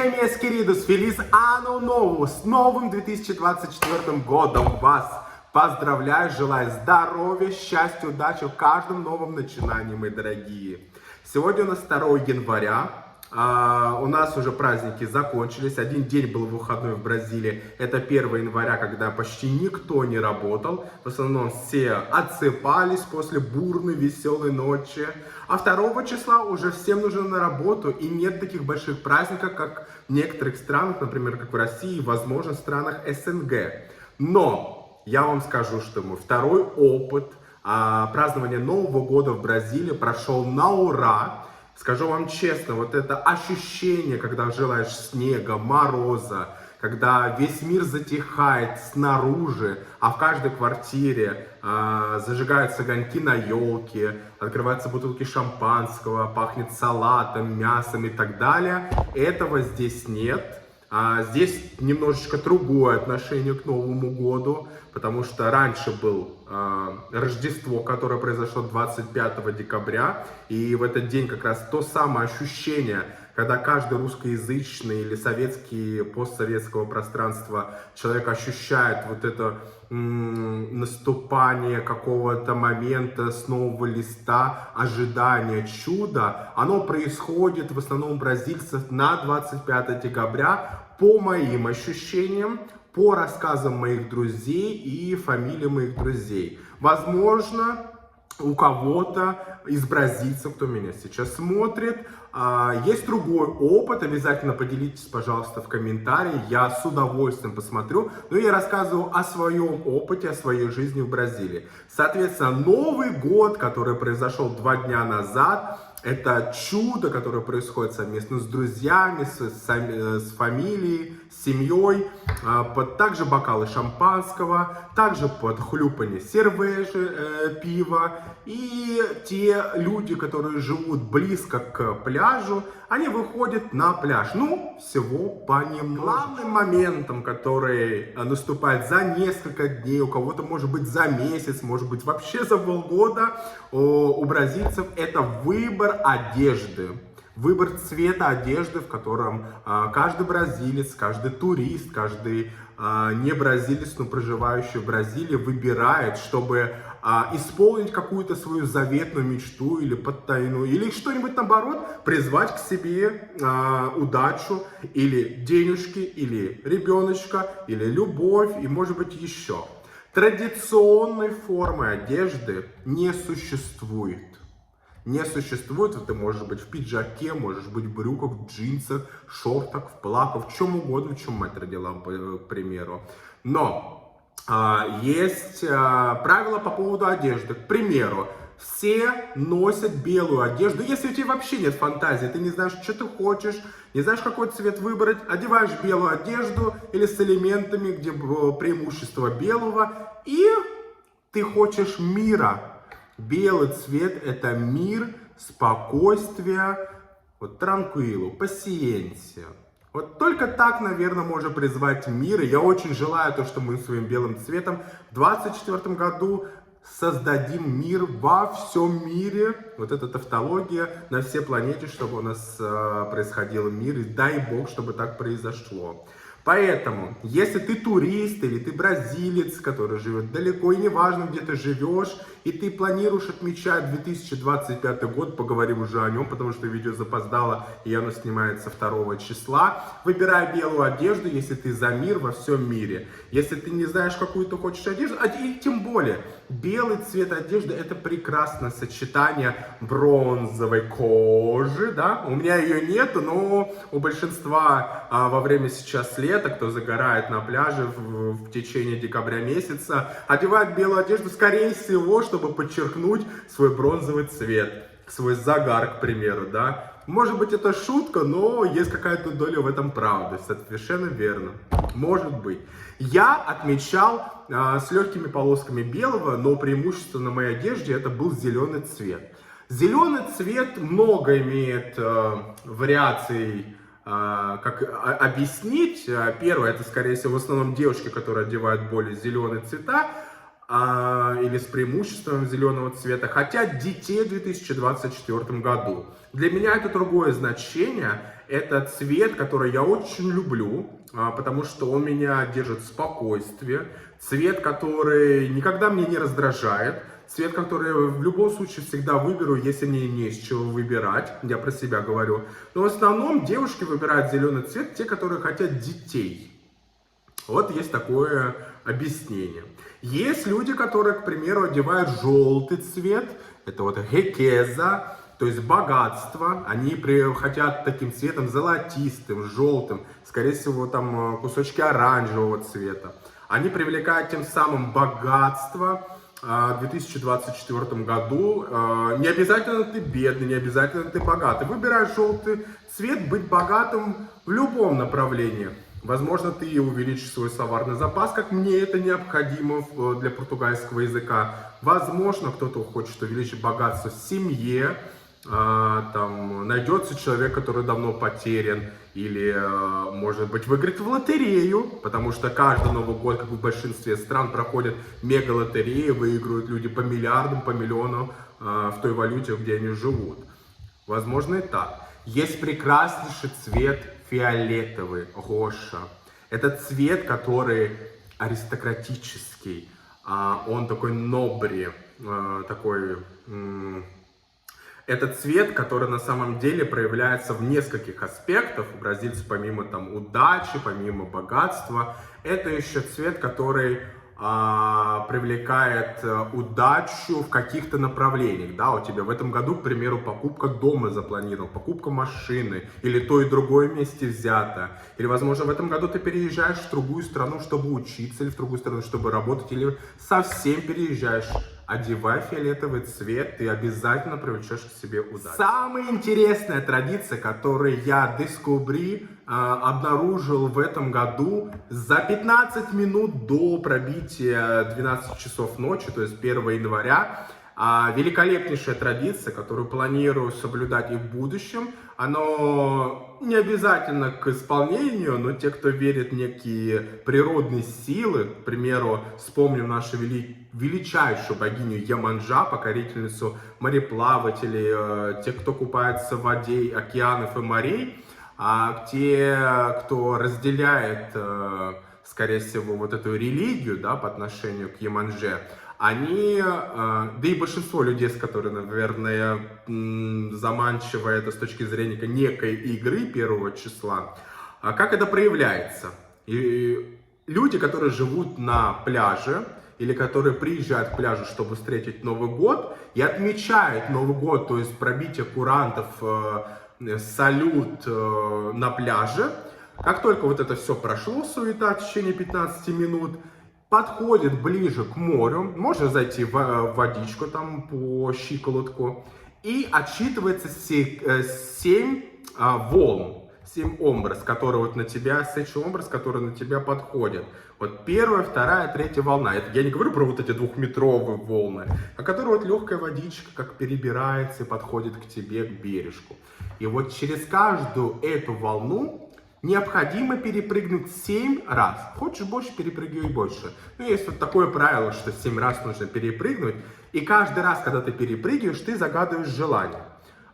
Bem, minhas queridos, feliz ano novo! С новым 2024 годом вас! Поздравляю, желаю здоровья, счастья, удачи в каждом новом начинании, мои дорогие. Сегодня у нас 2 января. У нас уже праздники закончились. Один день был выходной в Бразилии. Это 1 января, когда почти никто не работал. В основном все отсыпались после бурной, веселой ночи. А 2 числа уже всем нужно на работу. И нет таких больших праздников, как в некоторых странах, например, как в России, возможно, в странах СНГ. Но я вам скажу, что мой второй опыт празднования Нового года в Бразилии прошел на ура. Скажу вам честно, вот это ощущение, когда желаешь снега, мороза, когда весь мир затихает снаружи, а в каждой квартире зажигаются огоньки на елке, открываются бутылки шампанского, пахнет салатом, мясом и так далее. Этого здесь нет. Здесь немножечко другое отношение к Новому году, потому что раньше был Рождество, которое произошло 25 декабря, и в этот день как раз то самое ощущение, когда каждый русскоязычный или советский, постсоветского пространства человек ощущает вот это наступание какого-то момента с нового листа, ожидание чуда, оно происходит в основном у бразильцев на 25 декабря, по моим ощущениям, по рассказам моих друзей и фамилии моих друзей. Возможно, у кого-то из бразильцев, кто меня сейчас смотрит, есть другой опыт. Обязательно поделитесь, пожалуйста, в комментарии. Я с удовольствием посмотрю. Но я рассказываю о своем опыте, о своей жизни в Бразилии. Соответственно, Новый год, который произошел 2 дня назад, это чудо, которое происходит совместно с друзьями, с фамилией, с семьей, под также бокалы шампанского, также под хлюпанье сервежи, пива. И те люди, которые живут близко к пляжу, они выходят на пляж. Ну, всего понемножку. Главным моментом, который наступает за несколько дней, у кого-то может быть за месяц, может быть вообще за полгода, у бразильцев, это выбор одежды. Выбор цвета одежды, в котором каждый бразилец, каждый турист, каждый не бразилец, но проживающий в Бразилии выбирает, чтобы исполнить какую-то свою заветную мечту или подтайную, или что-нибудь наоборот, призвать к себе удачу, или денежки, или ребеночка, или любовь, и может быть еще. Традиционной формы одежды не существует. Не существует, ты можешь быть в пиджаке, можешь быть в брюках, в джинсах, в шортах, в плавках, в чем угодно, в чем мать родила, к примеру. Но есть правила по поводу одежды. К примеру, все носят белую одежду. Если у тебя вообще нет фантазии, ты не знаешь, что ты хочешь, не знаешь, какой цвет выбрать, одеваешь белую одежду или с элементами, где преимущество белого, и ты хочешь мира. Белый цвет — это мир, спокойствие, вот транквилу, пасиенсия. Вот только так, наверное, можно призвать мир. И я очень желаю то, что мы своим белым цветом в 2024 году создадим мир во всем мире. Вот эта тавтология на всей планете, чтобы у нас происходил мир. И дай Бог, чтобы так произошло. Поэтому, если ты турист или ты бразилец, который живет далеко, и неважно, где ты живешь, и ты планируешь отмечать 2025 год, поговорим уже о нем, потому что видео запоздало, и оно снимается 2 числа, выбирай белую одежду, если ты за мир во всем мире. Если ты не знаешь, какую ты хочешь одежду, и тем более, белый цвет одежды — это прекрасное сочетание бронзовой кожи, да, у меня ее нету, но у большинства во время сейчас лета, кто загорает на пляже в течение декабря месяца, одевают белую одежду, скорее всего, чтобы подчеркнуть свой бронзовый цвет, свой загар, к примеру, да. Может быть, это шутка, но есть какая-то доля в этом правды, совершенно верно, может быть. Я отмечал с легкими полосками белого, но преимущество на моей одежде это был зеленый цвет. Зеленый цвет много имеет вариаций, как объяснить. Первое, это, скорее всего, в основном девушки, которые одевают более зеленые цвета. или с преимуществом зеленого цвета, хотят детей в 2024 году. Для меня это другое значение. Это цвет, который я очень люблю, потому что он меня держит в спокойствии. Цвет, который никогда меня не раздражает. Цвет, который в любом случае всегда выберу, если мне не из чего выбирать. Я про себя говорю. Но в основном девушки выбирают зеленый цвет, те, которые хотят детей. Вот есть такое объяснение. Есть люди, которые, к примеру, одевают желтый цвет. Это вот гекеза, то есть богатство. Они хотят таким цветом золотистым, желтым. Скорее всего, там кусочки оранжевого цвета. Они привлекают тем самым богатство в 2024 году. Не обязательно ты бедный, не обязательно ты богатый. Выбирай желтый цвет, быть богатым в любом направлении. Возможно, ты увеличишь свой словарный запас, как мне это необходимо для португальского языка. Возможно, кто-то хочет увеличить богатство в семье. Там найдется человек, который давно потерян. Или, может быть, выиграть в лотерею. Потому что каждый Новый год, как в большинстве стран, проходят мега-лотереи. Выигрывают люди по миллиардам, по миллионам в той валюте, где они живут. Возможно, и так. Есть прекраснейший цвет фиолетовый, роша. Это цвет, который аристократический, он такой нобри, такой... Это цвет, который на самом деле проявляется в нескольких аспектах. У бразильцев помимо там удачи, помимо богатства, это еще цвет, который привлекает удачу в каких-то направлениях. Да, у тебя в этом году, к примеру, покупка дома запланирована, покупка машины, или то и другое вместе взято. Или, возможно, в этом году ты переезжаешь в другую страну, чтобы учиться, или в другую страну, чтобы работать, или совсем переезжаешь. Одевай фиолетовый цвет, ты обязательно привлечешь к себе удачу. Самая интересная традиция, которую я обнаружил в этом году за 15 минут до пробития 12 часов ночи, то есть 1 января. Великолепнейшая традиция, которую планирую соблюдать и в будущем. Оно не обязательно к исполнению, но те, кто верит в некие природные силы, к примеру, вспомним нашу величайшую богиню Яманджа, покорительницу мореплавателей, те, кто купается в воде океанов и морей, те, кто разделяет, скорее всего, вот эту религию, да, по отношению к Ямандже, они, да и большинство людей, с которыми, наверное, заманчиво это с точки зрения некой игры 1 числа, как это проявляется? И люди, которые живут на пляже, или которые приезжают к пляжу, чтобы встретить Новый год, и отмечают Новый год, то есть пробитие курантов, салют на пляже, как только вот это все прошло, суета в течение 15 минут, подходит ближе к морю, можно зайти в водичку там по щиколотку, и отсчитывается 7 волн, 7 образ, которые вот на тебя, 7 образ, которые на тебя подходят. Вот 1, 2, 3 волна. Это я не говорю про вот эти 2-метровые волны, а которые вот легкая водичка, как перебирается и подходит к тебе, к бережку. И вот через каждую эту волну необходимо перепрыгнуть 7 раз. Хочешь больше, перепрыгивай больше. Ну, есть вот такое правило, что 7 раз нужно перепрыгнуть. И каждый раз, когда ты перепрыгиваешь, ты загадываешь желание.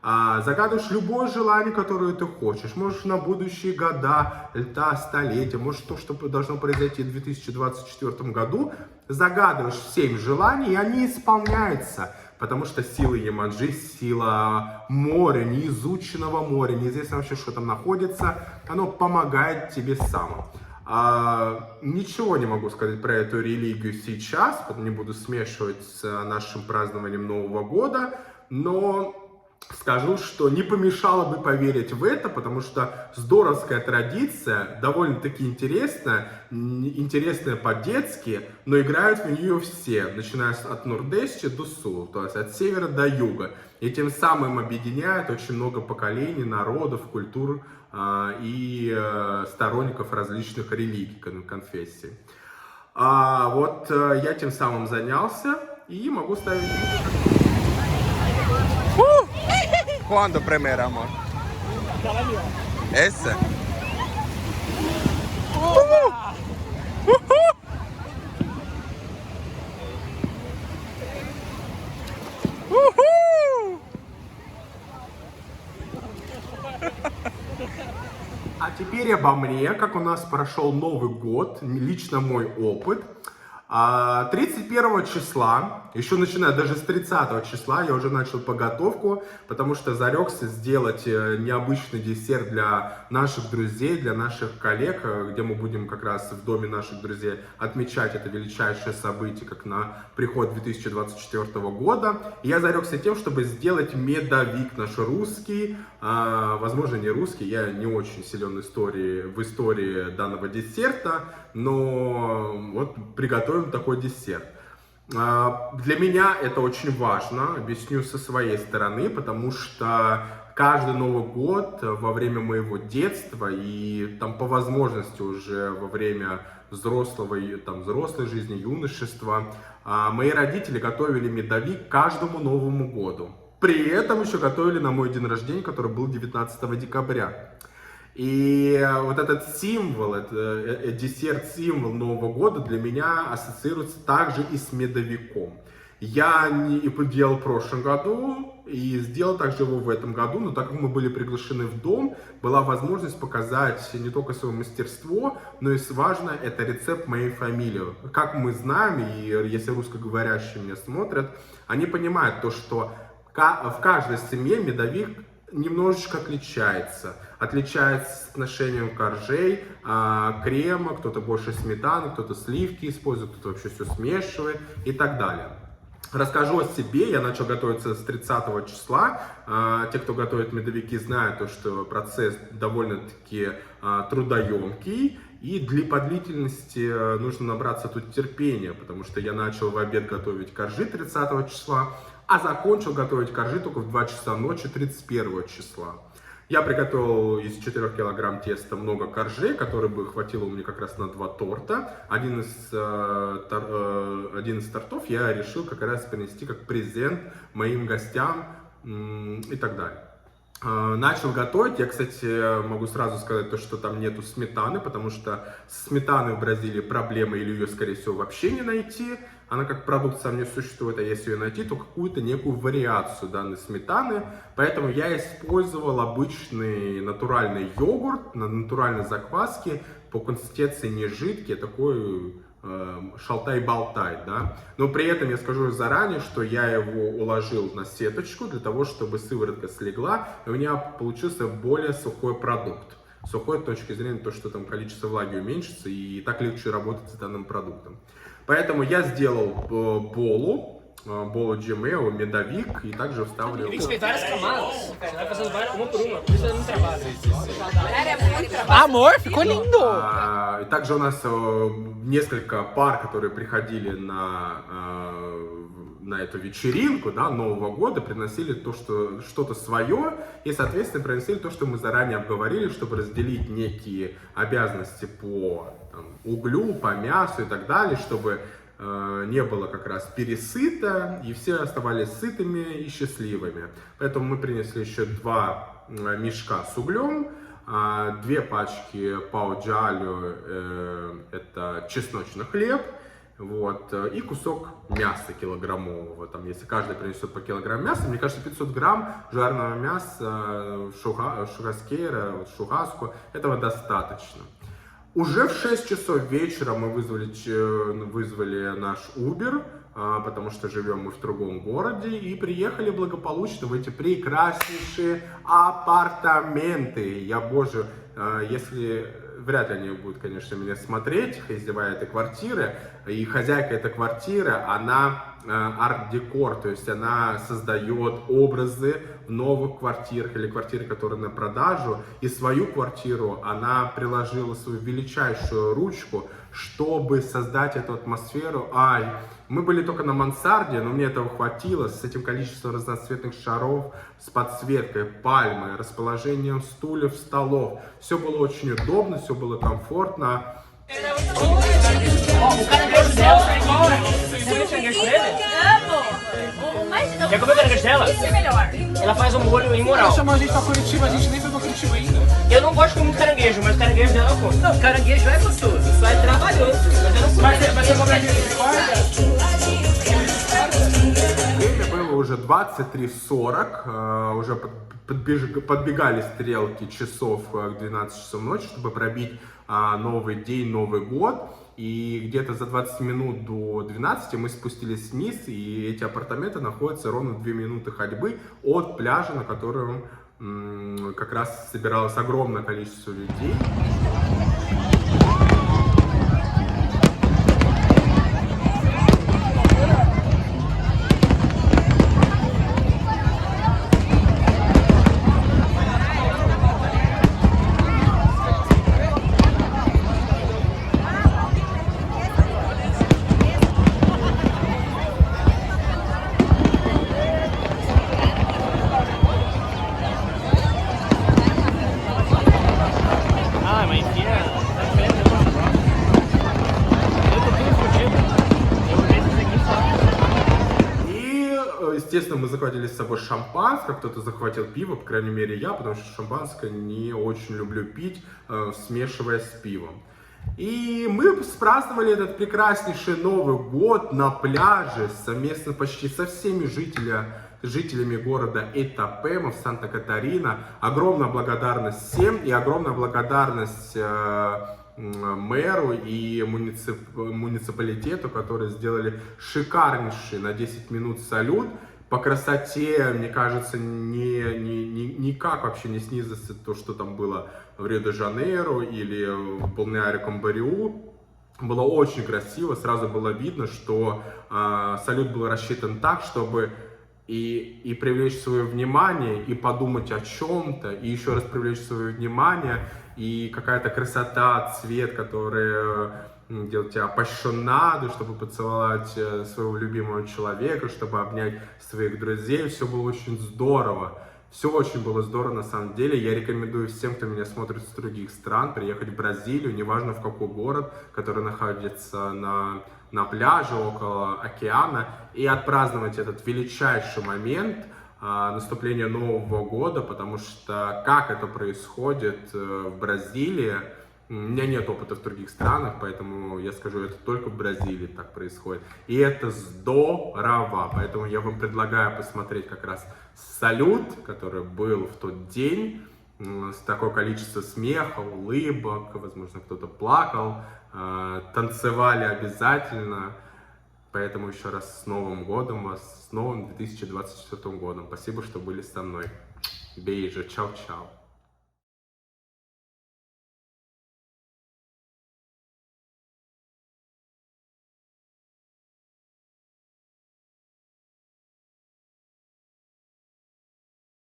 Загадываешь любое желание, которое ты хочешь. Можешь на будущие года, лета, столетия, может то, что должно произойти в 2024 году. Загадываешь 7 желаний, и они исполняются. Потому что сила Яманджи, сила моря, неизученного моря, неизвестно вообще, что там находится, оно помогает тебе сам. Ничего не могу сказать про эту религию сейчас, не буду смешивать с нашим празднованием Нового года, но скажу, что не помешало бы поверить в это, потому что здоровская традиция, довольно-таки интересная по-детски, но играют в нее все, начиная от Нордесте до Сул, то есть от севера до юга. И тем самым объединяет очень много поколений, народов, культур и сторонников различных религий, конфессий. Вот я тем самым занялся и могу ставить... ¿Cuándo primero, amor? Ese. теперь обо мне, как у нас прошел Новый год, лично мой опыт. 31 числа, еще начиная даже с 30 числа, я уже начал подготовку, потому что зарекся сделать необычный десерт для наших друзей, для наших коллег, где мы будем как раз в доме наших друзей отмечать это величайшее событие, как на приход 2024 года. И я зарекся тем, чтобы сделать медовик наш русский, возможно, не русский, я не очень силен в истории данного десерта, но вот приготовим такой десерт. Для меня это очень важно, объясню со своей стороны, потому что каждый Новый год во время моего детства и там по возможности уже во время взрослой жизни, юношества, мои родители готовили медовик каждому Новому году. При этом еще готовили на мой день рождения, который был 19 декабря. И вот этот символ, десерт-символ Нового года для меня ассоциируется также и с медовиком. Я не делал в прошлом году и сделал также его в этом году, но так как мы были приглашены в дом, была возможность показать не только свое мастерство, но и важно, это рецепт моей фамилии. Как мы знаем, и если русскоговорящие меня смотрят, они понимают то, что в каждой семье медовик немножечко отличается. Отличается с отношением коржей, крема, кто-то больше сметаны, кто-то сливки использует, кто-то вообще все смешивает и так далее. Расскажу о себе, я начал готовиться с 30 числа. Те, кто готовит медовики, знают, что процесс довольно-таки трудоемкий. И по длительности нужно набраться тут терпения, потому что я начал в обед готовить коржи 30 числа, а закончил готовить коржи только в 2 часа ночи 31 числа. Я приготовил из 4 килограмм теста много коржей, которые бы хватило у меня как раз на 2 торта. Один из тортов я решил как раз принести как презент моим гостям и так далее. Начал готовить, я, кстати, могу сразу сказать то, что там нету сметаны, потому что сметаны в Бразилии проблема, или ее, скорее всего, вообще не найти. Она как продукт сам не существует, а если ее найти, то какую-то некую вариацию данной сметаны. Поэтому я использовал обычный натуральный йогурт на натуральной закваске, по консистенции не жидкий, а такой шалтай-болтай, да. Но при этом я скажу заранее, что я его уложил на сеточку для того, чтобы сыворотка слегла, и у меня получился более сухой продукт. Сухой с точки зрения того, что там количество влаги уменьшится, и так легче работать с данным продуктом. Поэтому я сделал болу de mel, медовик, и также вставлю... Amor, ficou lindo! И также у нас несколько пар, которые приходили на эту вечеринку, да, Нового года, приносили что-то свое, и, соответственно, приносили то, что мы заранее обговорили, чтобы разделить некие обязанности по углю, по мясу и так далее, чтобы не было как раз пересыто, и все оставались сытыми и счастливыми. Поэтому мы принесли еще 2 мешка с углем, 2 пачки пау-джалю, это чесночный хлеб, вот, и кусок мяса килограммового. Там, если каждый принесет по килограмм мяса, мне кажется, 500 грамм жареного мяса шураскейра, шураску, этого достаточно. Уже в 6 часов вечера мы вызвали наш Uber, потому что живем мы в другом городе, и приехали благополучно в эти прекраснейшие апартаменты. Боже, если... Вряд ли они будут, конечно, меня смотреть, хозяева этой квартиры. И хозяйка этой квартиры, она арт-декор, то есть она создает образы в новых квартирах или квартиры, которые на продажу. И свою квартиру она приложила свою величайшую ручку, чтобы создать эту атмосферу. Мы были только на мансарде, но мне этого хватило с этим количеством разноцветных шаров, с подсветкой, пальмой, расположением стульев, столов. Все было очень удобно, все было комфортно. Quer comer caranguejo dela? Ela faz um molho imoral. Ela chamou a gente pra Curitiba, a gente nem foi pra Curitiba ainda. Eu não gosto muito de caranguejo, mas o caranguejo dela eu como. Não, caranguejo é gostoso, só é trabalhoso. Mas eu não como. Mas você compra de corda? Время было уже 23:40, уже подбегали стрелки часов к 12 часов ночи, чтобы пробить новый день, Новый год. И где-то за 20 минут до 12 мы спустились вниз, и эти апартаменты находятся ровно 2 минуты ходьбы от пляжа, на котором как раз собиралось огромное количество людей. Ah, mas enfia. Tá diferente do negócio próximo. Eu tô tudo fugido. Eu vou ver isso aqui só. И, естественно, мы захватили с собой шампанское, кто-то захватил пиво, по крайней мере я, потому что шампанское не очень люблю пить, смешивая с пивом. И мы праздновали этот прекраснейший Новый год на пляже совместно почти со всеми жителями города Итапема в Санта-Катарина. Огромная благодарность всем и огромная благодарность мэру и муниципалитету, которые сделали шикарнейший на 10 минут салют. По красоте, мне кажется, никак вообще не снизится то, что там было в Рио-де-Жанейро или в Балнеаре-Камбариу. Было очень красиво, сразу было видно, что салют был рассчитан так, чтобы и привлечь свое внимание, и подумать о чем-то, и еще раз привлечь свое внимание, и какая-то красота, цвет, который делает тебя апассионаду, чтобы поцеловать своего любимого человека, чтобы обнять своих друзей. Все было очень здорово. Все очень было здорово на самом деле. Я рекомендую всем, кто меня смотрит с других стран, приехать в Бразилию, неважно в какой город, который находится на пляже, около океана, и отпраздновать этот величайший момент наступления Нового года, потому что как это происходит в Бразилии, у меня нет опыта в других странах, поэтому я скажу, это только в Бразилии так происходит. И это здорово, поэтому я вам предлагаю посмотреть как раз салют, который был в тот день, с такое количество смеха, улыбок, возможно, кто-то плакал, танцевали обязательно. Поэтому еще раз с Новым годом вас, с новым 2024 годом. Спасибо, что были со мной. Бейджи, чао-чао.